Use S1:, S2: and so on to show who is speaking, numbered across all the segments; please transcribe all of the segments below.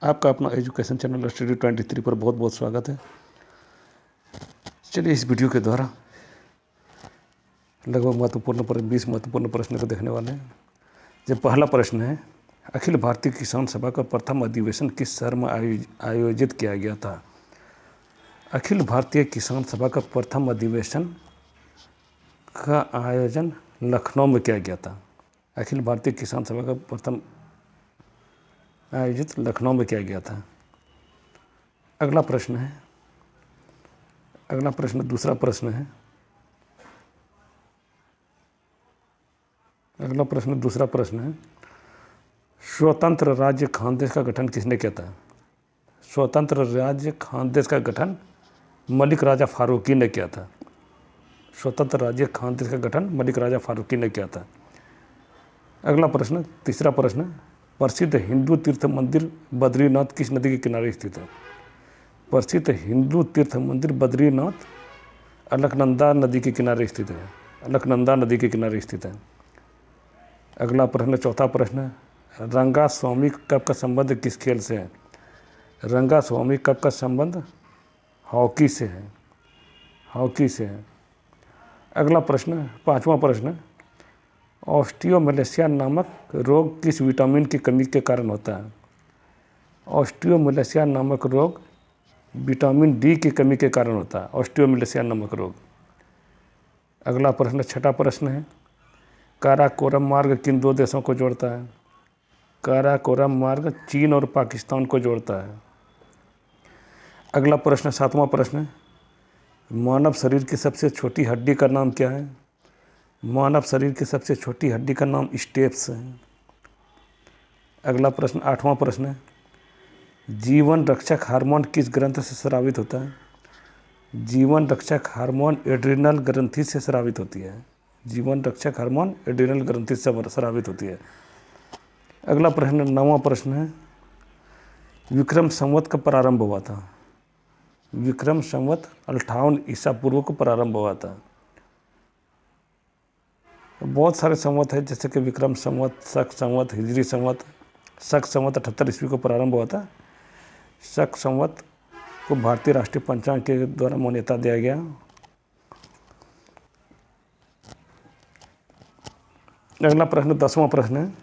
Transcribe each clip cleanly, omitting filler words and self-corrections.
S1: आपका अपना education channel study 23 पर बहुत बहुत स्वागत है। चलिए इस वीडियो के द्वारा लगभग 20 महत्वपूर्ण प्रश्न को देखने वाले हैं। जब पहला प्रश्न है, अखिल भारतीय किसान सभा का प्रथम अधिवेशन किस शहर में आयोजित किया गया था? अखिल भारतीय किसान सभा का प्रथम अधिवेशन का आयोजन लखनऊ में किया गया था। अखिल भारतीय किसान सभा का प्रथम आयोजित लखनऊ में किया गया था। अगला प्रश्न दूसरा प्रश्न है, स्वतंत्र राज्य खानदेश का गठन किसने किया था? स्वतंत्र राज्य खानदेश का गठन मलिक राजा फारूकी ने किया था। स्वतंत्र राज्य खानदेश का गठन मलिक राजा फारूकी ने किया था। तीसरा प्रश्न, प्रसिद्ध हिंदू तीर्थ मंदिर बद्रीनाथ किस नदी के किनारे स्थित है? प्रसिद्ध हिंदू तीर्थ मंदिर बद्रीनाथ अलकनंदा नदी के किनारे स्थित है। चौथा प्रश्न, रंगा स्वामी कप का संबंध किस खेल से है? रंगा स्वामी कप का संबंध हॉकी से है। पांचवा प्रश्न, ऑस्टियोमेलेशिया नामक रोग किस विटामिन की कमी के कारण होता है? ऑस्टियोमेलेशिया नामक रोग विटामिन डी की कमी के कारण होता है। ऑस्टियोमेलेशिया नामक रोग। छठा प्रश्न है, काराकोरम मार्ग किन दो देशों को जोड़ता है? काराकोरम मार्ग चीन और पाकिस्तान को जोड़ता है। सातवां प्रश्न, मानव शरीर की सबसे छोटी हड्डी का नाम क्या है? मानव शरीर की सबसे छोटी हड्डी का नाम स्टेप्स है। आठवां प्रश्न, जीवन रक्षक हार्मोन किस ग्रंथ से स्रावित होता है? जीवन रक्षक हार्मोन एड्रिनल ग्रंथि से स्रावित होती है। नौवां प्रश्न है, विक्रम संवत कब प्रारंभ हुआ था? विक्रम संवत 58 ईसा पूर्व को प्रारंभ हुआ था। बहुत सारे संवत है, जैसे कि विक्रम संवत, शक संवत, हिजरी संवत। शक संवत 78 ईस्वी को प्रारंभ हुआ था। शक संवत को भारतीय राष्ट्रीय पंचांग के द्वारा मान्यता दिया गया। अगला 10वां प्रश्न है,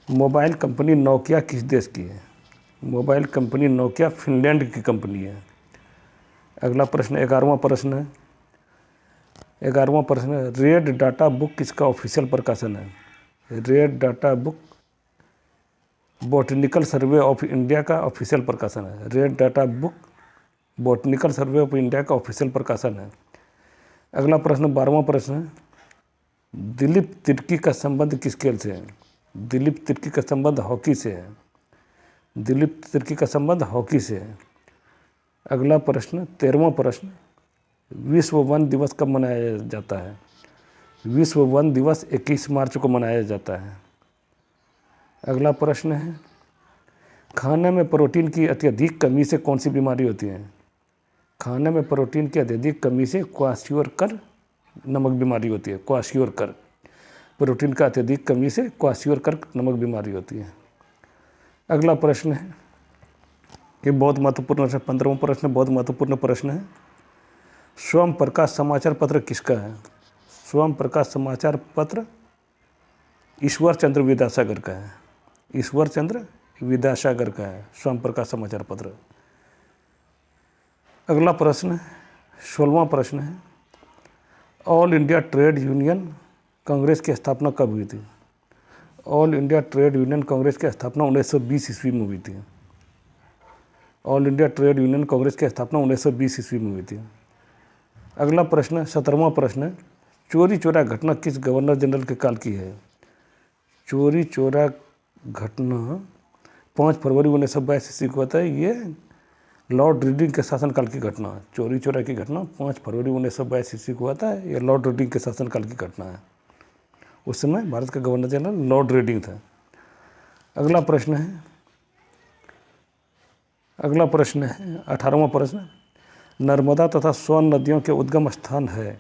S1: मोबाइल कंपनी नोकिया किस देश की है? मोबाइल कंपनी नोकिया फिनलैंड की कंपनी है। 11वां प्रश्न, रेड डाटा बुक किसका ऑफिशियल प्रकाशन है? Red data book botanical survey of India का ऑफिशियल प्रकाशन है। Red data book botanical survey of India का ऑफिशियल प्रकाशन है। 12वां प्रश्न, दिलीप तिर्की का संबंध किस खेल से है? दिलीप तिर्की का संबंध हॉकी से है। 13वां प्रश्न, विश्व वन दिवस कब मनाया जाता है? विश्व वन दिवस 21 मार्च को मनाया जाता है। अगला प्रश्न है, खाने में प्रोटीन की अत्यधिक कमी से कौन सी बीमारी होती है? खाने में प्रोटीन की अत्यधिक कमी से क्वाशियोरकर नमक बीमारी होती है। प्रोटीन का अत्यधिक कमी से क्वाशियोरकर नमक बीमारी होती है। अगला प्रश्न है, ये बहुत महत्वपूर्ण है। 15वां प्रश्न बहुत महत्वपूर्ण प्रश्न है, स्वयं प्रकाश समाचार पत्र किसका है? स्वयं प्रकाश समाचार पत्र ईश्वर चंद्र विद्यासागर का है। स्वयं प्रकाश समाचार पत्र। अगला प्रश्न 16वां प्रश्न है, all India trade union Congress की स्थापना कब हुई थी? All India trade union Congress की स्थापना 1920 ईस्वी में हुई थी। 1920 ईस्वी में हुई थी। अगला प्रश्न 17वां प्रश्न, चोरी चोरा घटना किस गवर्नर जनरल के काल की है? चोरी चोरा घटना 5 फरवरी 1922 ईस्वी को होता है। ये लॉर्ड रीडिंग के शासनकाल की घटना है। चोरी चोरा की घटना 5 फरवरी 1922 ईस्वी को होता है। यह लॉर्ड रीडिंग के शासनकाल की घटना है। उस समय भारत का गवर्नर जनरल लॉर्ड रीडिंग था। अगला प्रश्न है 18वां प्रश्न, नर्मदा तथा सोन नदियों के उद्गम स्थान है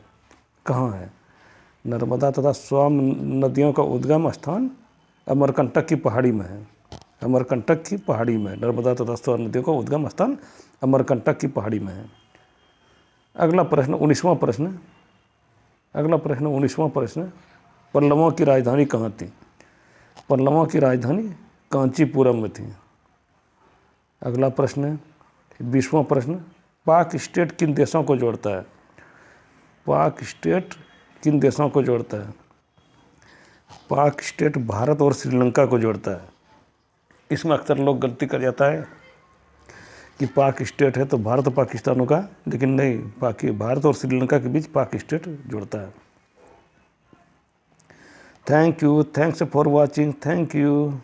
S1: कहाँ है? नर्मदा तथा सोन नदियों का उद्गम स्थान अमरकंटक की पहाड़ी में है। अमरकंटक की पहाड़ी में। नर्मदा तथा स्वर्ण नदियों का उद्गम स्थान अमरकंटक की पहाड़ी में है। अगला प्रश्न 19वां प्रश्न, अगला प्रश्न 19वां प्रश्न, पल्लवों की राजधानी कहाँ थी? पल्लवों की राजधानी कांचीपुरम में थी। अगला प्रश्न है 20वां प्रश्न, पाक स्टेट किन देशों को जोड़ता है? पाक स्टेट किन देशों को जोड़ता है? पाक स्टेट भारत और श्रीलंका को जोड़ता है। इसमें अक्सर लोग गलती कर जाता है कि पाक स्टेट है तो भारत और पाकिस्तान होगा, लेकिन नहीं, भारत और श्रीलंका के बीच पाक स्टेट जोड़ता है। Thank you, thanks for watching, thank you.